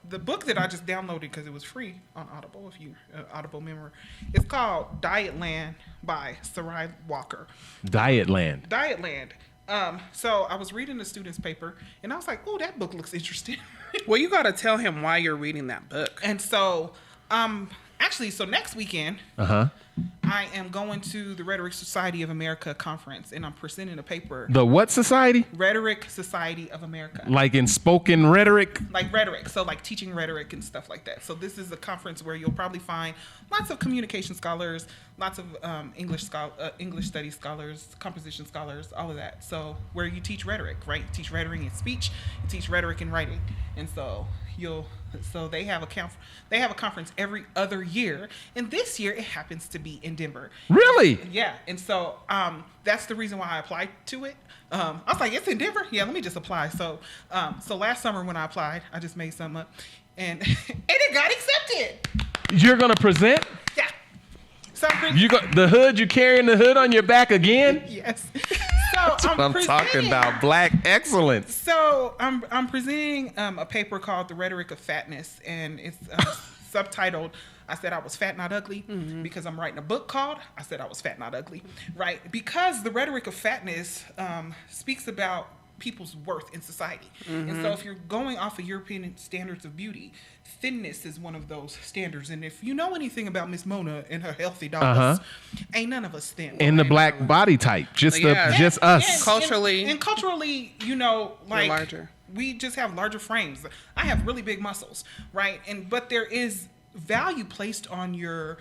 the book that I just downloaded because it was free on Audible, if you Audible member, it's called Dietland by Sarai Walker. Dietland. Dietland. So I was reading the student's paper, and I was like, "Oh, that book looks interesting." Well, you got to tell him why you're reading that book. And so, actually, so next weekend, I am going to the Rhetoric Society of America conference, and I'm presenting a paper. The what society? Rhetoric Society of America. Like in spoken rhetoric? Like rhetoric, so like teaching rhetoric and stuff like that. So this is a conference where you'll probably find lots of communication scholars, lots of English studies scholars, composition scholars, all of that. So where you teach rhetoric, right? You teach rhetoric in speech, you teach rhetoric in writing, and so they have a conference every other year, and this year it happens to be in Denver. Really? Yeah, and so that's the reason why I applied to it. I was like, it's in Denver? Yeah, let me just apply. So last summer when I applied, I just made something up, and it got accepted. You're gonna present? Yeah. So You got the hood. You carrying the hood on your back again? Yes. So I'm talking about Black excellence. So I'm presenting a paper called The Rhetoric of Fatness, and it's subtitled, I said I was fat, not ugly, because I'm writing a book called I Said I Was Fat, Not Ugly, right? Because the rhetoric of fatness speaks about people's worth in society. And so if you're going off of European standards of beauty, thinness is one of those standards. And if you know anything about Miss Mona and her healthy dollars, ain't none of us thin. In the Black body type, just us. Culturally. And culturally, you know, like larger. We just have larger frames. I have really big muscles, right? But there is value placed on your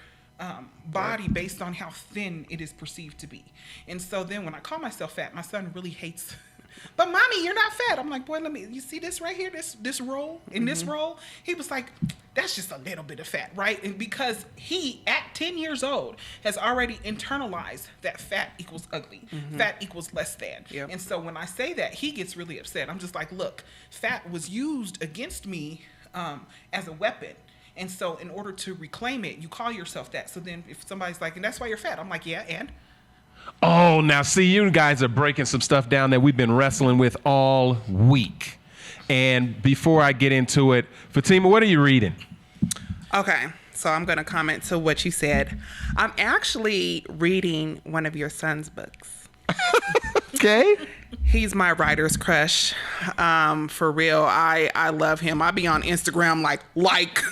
body based on how thin it is perceived to be. And so then when I call myself fat, my son really hates. But mommy, you're not fat. I'm like, boy, you see this right here, this roll, in this roll? He was like, that's just a little bit of fat, right? And because he, at 10 years old, has already internalized that fat equals ugly, fat equals less than. Yep. And so when I say that, he gets really upset. I'm just like, look, fat was used against me as a weapon. And so in order to reclaim it, you call yourself that. So then if somebody's like, and that's why you're fat, I'm like, yeah, and? Oh, now see, you guys are breaking some stuff down that we've been wrestling with all week. And before I get into it, Fatima, what are you reading? Okay, so I'm going to comment to what you said. I'm actually reading one of your son's books. Okay. He's my writer's crush. For real, I love him. I be on Instagram like,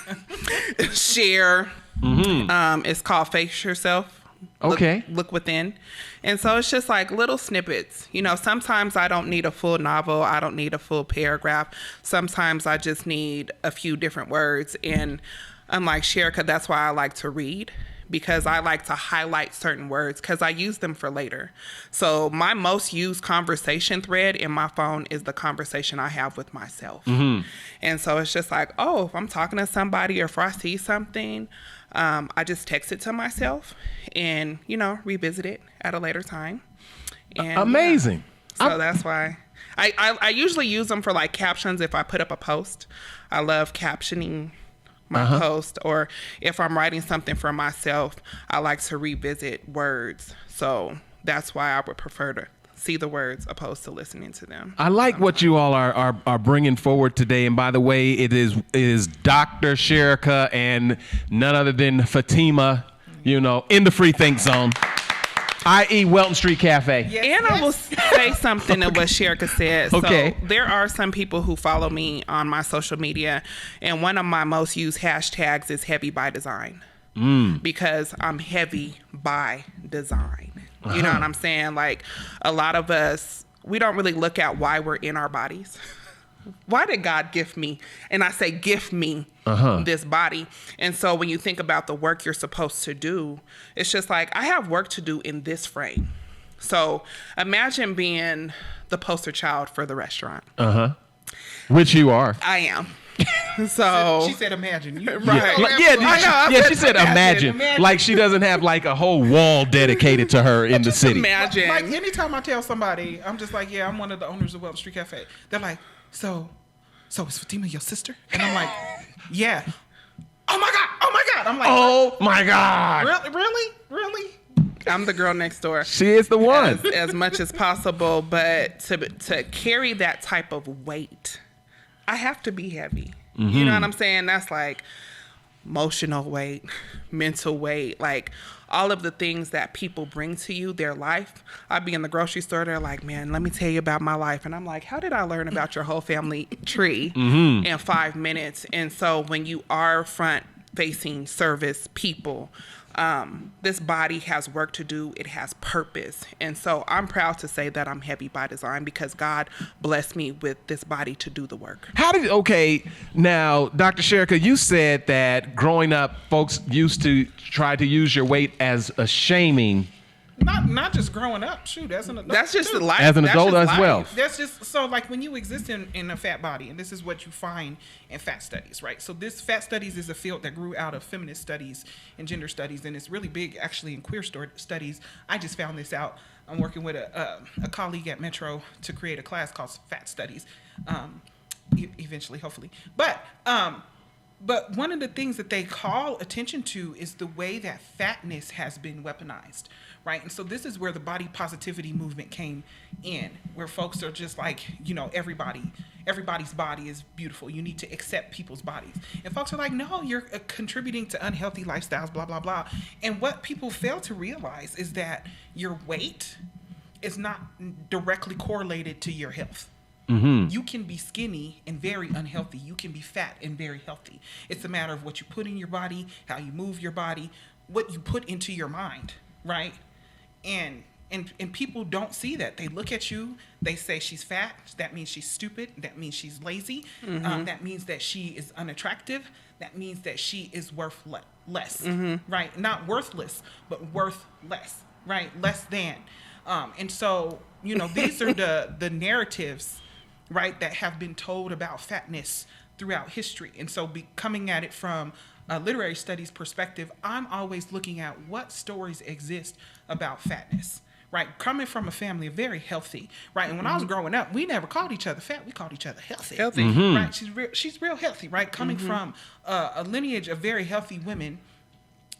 share. It's called Face Yourself. Okay. Look within. And so it's just like little snippets. You know, sometimes I don't need a full novel. I don't need a full paragraph. Sometimes I just need a few different words. And unlike Sherika, that's why I like to read, because I like to highlight certain words because I use them for later. So my most used conversation thread in my phone is the conversation I have with myself. And so it's just like, oh, if I'm talking to somebody or if I see something, I just text it to myself and, you know, revisit it at a later time. And, amazing. Yeah. So that's why I usually use them for like captions if I put up a post. I love captioning my post, or if I'm writing something for myself, I like to revisit words. So that's why I would prefer to see the words opposed to listening to them. I like what you all are bringing forward today. And by the way, it is Dr. Sherika and none other than Fatima, you know, in the Free Think Zone, i.e. Welton Street Cafe. Yes, And I will say something to what Sherika said. Okay. So there are some people who follow me on my social media, and one of my most used hashtags is heavy by design. Because I'm heavy by design. You know what I'm saying? Like, a lot of us, we don't really look at why we're in our bodies. Why did God gift me? And I say gift me this body. And so when you think about the work you're supposed to do, it's just like, I have work to do in this frame. So imagine being the poster child for the restaurant. Which you are. I am. So She said, imagine. You, Right. She said imagine. Like she doesn't have like a whole wall dedicated to her in the city. Imagine. Like anytime I tell somebody, I'm just like, yeah, I'm one of the owners of Welton Street Cafe. They're like, so is Fatima your sister? And I'm like, yeah. Oh my God. I'm like, Oh my God. Really? I'm the girl next door. She is the one. As much as possible, but to carry that type of weight, I have to be heavy. You know what I'm saying? That's like emotional weight, mental weight, like all of the things that people bring to you, their life. I'd be in the grocery store, they're like, man, let me tell you about my life. And I'm like, how did I learn about your whole family tree in 5 minutes? And so when you are front facing service people, this body has work to do. It has purpose. And so I'm proud to say that I'm heavy by design because God blessed me with this body to do the work. Okay, now, Dr. Sherika, you said that growing up, folks used to try to use your weight as a shaming. Not just growing up. Shoot, as an adult. That's just too. the life. As an That's adult just as well. That's just so like when you exist in a fat body, and this is what you find in fat studies, right? So this fat studies is a field that grew out of feminist studies and gender studies, and it's really big actually in queer studies. I just found this out. I'm working with a colleague at Metro to create a class called Fat Studies, eventually, hopefully. But one of the things that they call attention to is the way that fatness has been weaponized, right? And so this is where the body positivity movement came in, where folks are just like, you know, everybody's body is beautiful. You need to accept people's bodies. And folks are like, no, you're contributing to unhealthy lifestyles, blah, blah, blah. And what people fail to realize is that your weight is not directly correlated to your health. You can be skinny and very unhealthy. You can be fat and very healthy. It's a matter of what you put in your body, how you move your body, what you put into your mind, right? And people don't see that. They look at you, they say she's fat, that means she's stupid, that means she's lazy, that means that she is unattractive, that means that she is worth less, right? Not worthless, but worth less, right? Less than. And so, you know, these are the narratives, right, that have been told about fatness throughout history. And so coming at it from a literary studies perspective, I'm always looking at what stories exist about fatness, right? Coming from a family of very healthy, right? And when I was growing up, we never called each other fat. We called each other healthy. Right? She's real healthy, right? Coming from a lineage of very healthy women,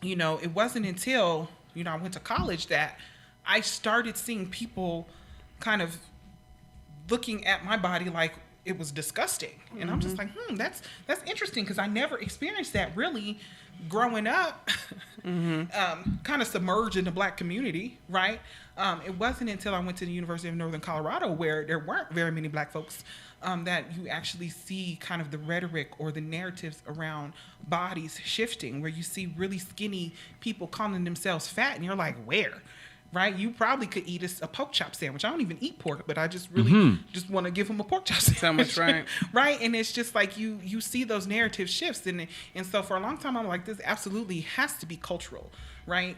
you know, it wasn't until, you know, I went to college that I started seeing people kind of looking at my body like it was disgusting. And I'm just like, that's interesting, because I never experienced that really growing up, kind of submerged in the Black community, right? It wasn't until I went to the University of Northern Colorado, where there weren't very many Black folks, that you actually see kind of the rhetoric or the narratives around bodies shifting, where you see really skinny people calling themselves fat, and you're like, where? Right? You probably could eat a pork chop sandwich. I don't even eat pork, but I just really just want to give them a pork chop sandwich. So much, right? Right? And it's just like you see those narrative shifts. And so for a long time, I'm like, this absolutely has to be cultural, right?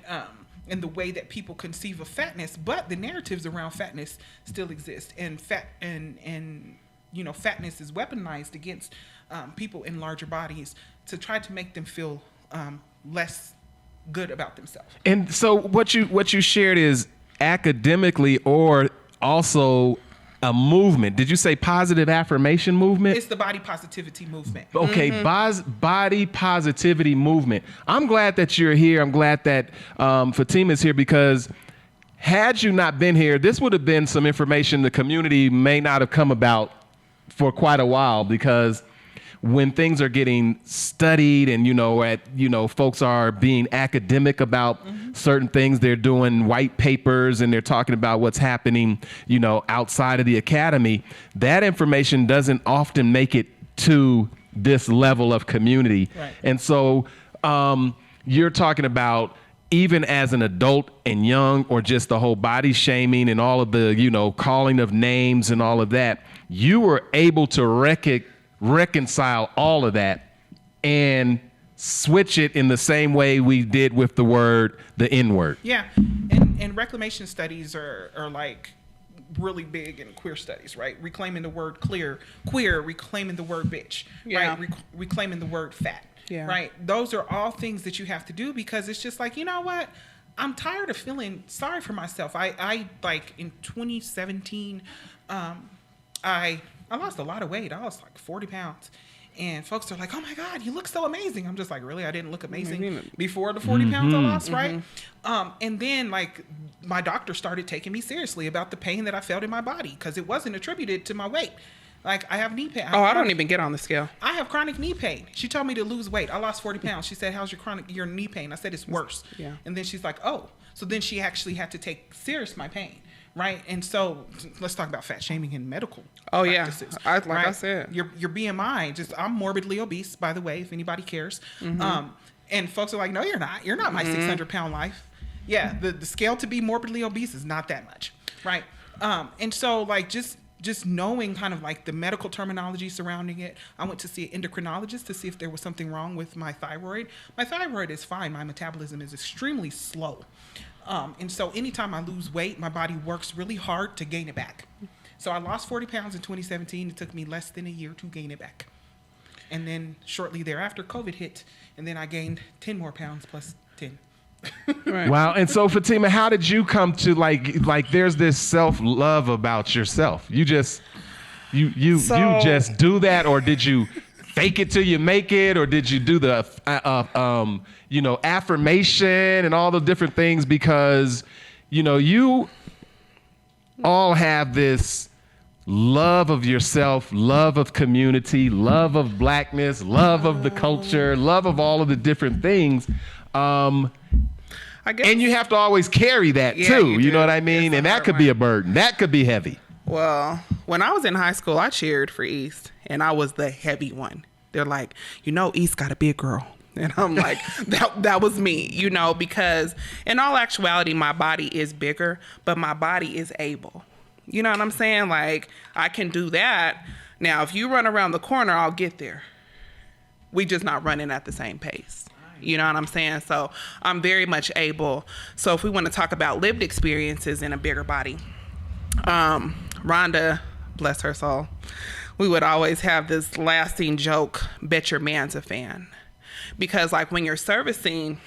In the way that people conceive of fatness. But the narratives around fatness still exist. And you know, fatness is weaponized against people in larger bodies to try to make them feel less good about themselves. And so what you shared is academically or also a movement. Did you say positive affirmation movement? It's the body positivity movement. Okay, body positivity movement. I'm glad that you're here. I'm glad that Fatima's here, because had you not been here, this would have been some information the community may not have come about for quite a while, because when things are getting studied and, folks are being academic about certain things, they're doing white papers and they're talking about what's happening, outside of the academy, that information doesn't often make it to this level of community. Right. And so you're talking about, even as an adult and young, or just the whole body shaming and all of the, calling of names and all of that, you were able to reconcile all of that and switch it in the same way we did with the N-word. Yeah. And reclamation studies are like really big in queer studies, right? Reclaiming the word queer, reclaiming the word bitch, yeah. right? Reclaiming the word fat, yeah. right? Those are all things that you have to do, because it's just like, you know what? I'm tired of feeling sorry for myself. I like in 2017, I lost a lot of weight. I lost like 40 pounds. And folks are like, oh my God, you look so amazing. I'm just like, really? I didn't look amazing before the 40 pounds I lost, right? And then like my doctor started taking me seriously about the pain that I felt in my body, because it wasn't attributed to my weight. Like, I have knee pain. Oh, I don't even get on the scale. I have chronic knee pain. She told me to lose weight. I lost 40 pounds. She said, how's your knee pain? I said, it's worse. Yeah. And then she's like, oh. So then she actually had to take serious my pain. Right. And so let's talk about fat shaming in medical practices. Yeah. I right? said. Your BMI, I'm morbidly obese, by the way, if anybody cares. And folks are like, no, you're not. You're not my 600-pound life. Yeah. The scale to be morbidly obese is not that much. Right. And so like just knowing kind of like the medical terminology surrounding it. I went to see an endocrinologist to see if there was something wrong with my thyroid. My thyroid is fine. My metabolism is extremely slow. And so anytime I lose weight, my body works really hard to gain it back. So I lost 40 pounds in 2017. It took me less than a year to gain it back. And then shortly thereafter, COVID hit. And then I gained 10 more pounds plus 10. Right. Wow. And so Fatima, how did you come to like there's this self-love about yourself? You just do that, or did you fake it till you make it, or did you do the affirmation and all the different things? Because you all have this love of yourself, love of community, love of blackness, love of the culture, love of all of the different things. I guess. And you have to always carry that too. You know what I mean? It's And that could be a burden. That could be heavy. Well, when I was in high school, I cheered for East, and I was the heavy one. They're like, East got a big girl. And I'm like, that was me, because in all actuality, my body is bigger, but my body is able. You know what I'm saying? Like, I can do that. Now, if you run around the corner, I'll get there. We just not running at the same pace. You know what I'm saying? So I'm very much able. So if we want to talk about lived experiences in a bigger body, Rhonda, bless her soul, we would always have this lasting joke, bet your man's a fan. Because like when you're servicing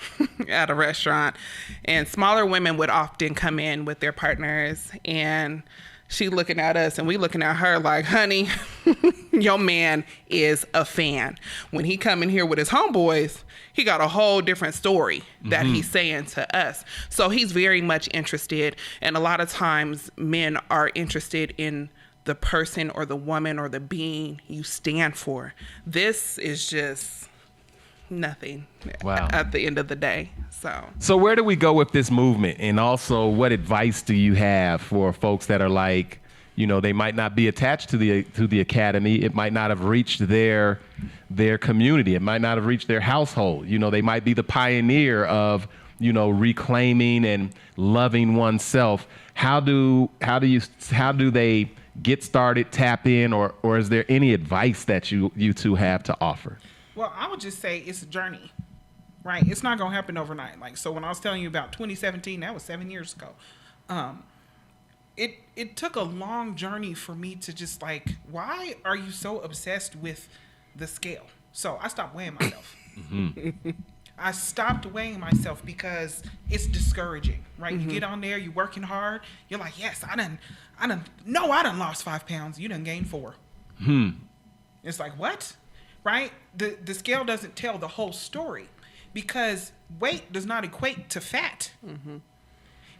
at a restaurant, and smaller women would often come in with their partners, and she looking at us and we looking at her like, honey, your man is a fan. When he come in here with his homeboys, he got a whole different story that he's saying to us. So he's very much interested. And a lot of times men are interested in the person or the woman or the being you stand for. This is just nothing at the end of the day. So where do we go with this movement? And also, what advice do you have for folks that are like, they might not be attached to the academy. It might not have reached their community. It might not have reached their household. They might be the pioneer of, reclaiming and loving oneself. How do they get started, tap in, or is there any advice that you two have to offer? Well, I would just say it's a journey, right? It's not going to happen overnight. Like, so when I was telling you about 2017, that was 7 years ago. It took a long journey for me to just like, why are you so obsessed with the scale? So I stopped weighing myself. I stopped weighing myself because it's discouraging, right? You get on there, you're working hard. You're like, yes, I done lost 5 pounds. You done gained 4. It's like, what? Right? The scale doesn't tell the whole story because weight does not equate to fat.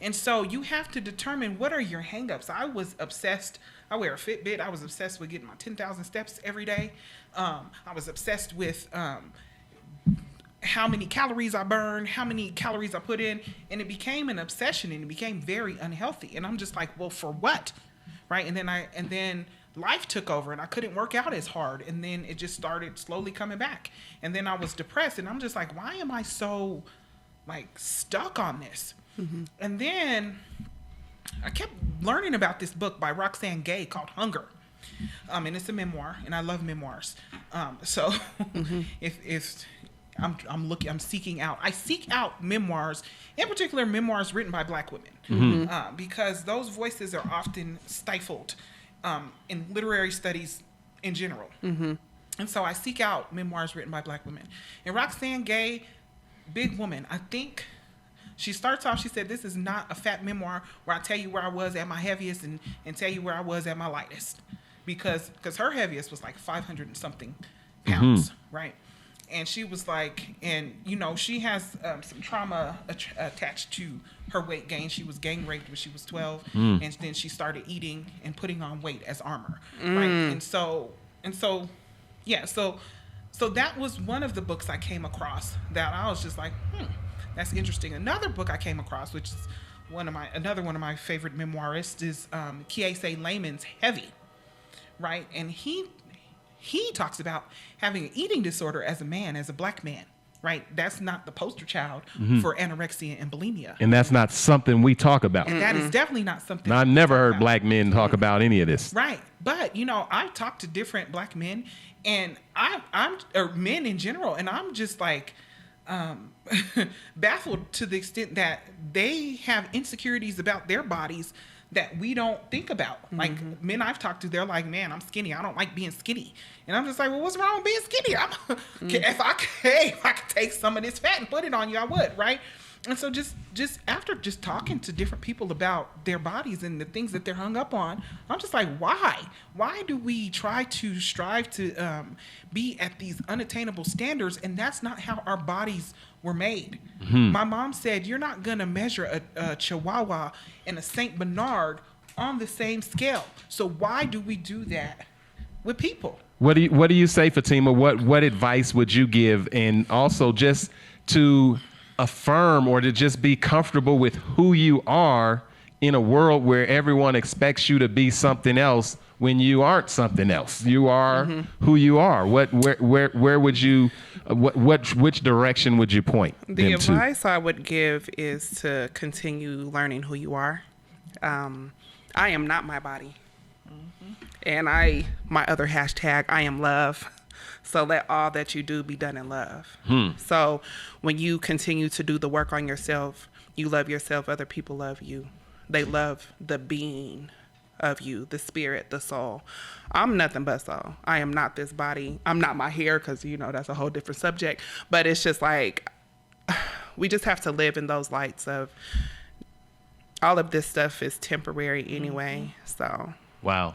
And so you have to determine what are your hangups. I was obsessed. I wear a Fitbit. I was obsessed with getting my 10,000 steps every day. I was obsessed with how many calories I burn, how many calories I put in. And it became an obsession and it became very unhealthy. And I'm just like, well, for what? Right? And then life took over and I couldn't work out as hard. And then it just started slowly coming back. And then I was depressed and I'm just like, why am I so like stuck on this? And then I kept learning about this book by Roxane Gay called Hunger. And it's a memoir and I love memoirs. So if I'm seeking out, I seek out memoirs, in particular memoirs written by Black women, because those voices are often stifled in literary studies in general. And so I seek out memoirs written by Black women. And Roxane Gay, big woman, I think she starts off, she said, this is not a fat memoir where I tell you where I was at my heaviest and tell you where I was at my lightest. Because her heaviest was like 500 and something pounds, right? And she was like, and you know, she has some trauma attached to her weight gain. She was gang raped when she was 12, and then she started eating and putting on weight as armor, right? And so, yeah. So that was one of the books I came across that I was just like, that's interesting. Another book I came across, which is another one of my favorite memoirists, is Kiese Layman's Heavy, right? And he talks about having an eating disorder as a man, as a black man, right? That's not the poster child for anorexia and bulimia. And that's not something we talk about. And that is definitely not something. I've we never talk heard about. black men talk about any of this. Right. But, you know, I've talked to different black men, and or men in general, and I'm just like baffled to the extent that they have insecurities about their bodies that we don't think about. Like men I've talked to, they're like, man, I'm skinny. I don't like being skinny. And I'm just like, well, what's wrong with being skinny? If I could take some of this fat and put it on you, I would, right? And so just after just talking to different people about their bodies and the things that they're hung up on, I'm just like, why? Why do we try to strive to be at these unattainable standards? And that's not how our bodies were made. My mom said, you're not going to measure a Chihuahua and a Saint Bernard on the same scale. So why do we do that with people? What do you say, Fatima? What advice would you give? And also just to affirm or to just be comfortable with who you are in a world where everyone expects you to be something else when you aren't something else. You are who you are. Where would you which direction would you point The them to? advice I would give is to continue learning who you are. I am not my body. And my other hashtag, I am love. So let all that you do be done in love. So when you continue to do the work on yourself, you love yourself, other people love you. They love the being of you, the spirit, the soul. I'm nothing but soul. I am not this body. I'm not my hair, because, you know, that's a whole different subject. But it's just like, we just have to live in those lights of all of this stuff is temporary anyway. So Wow.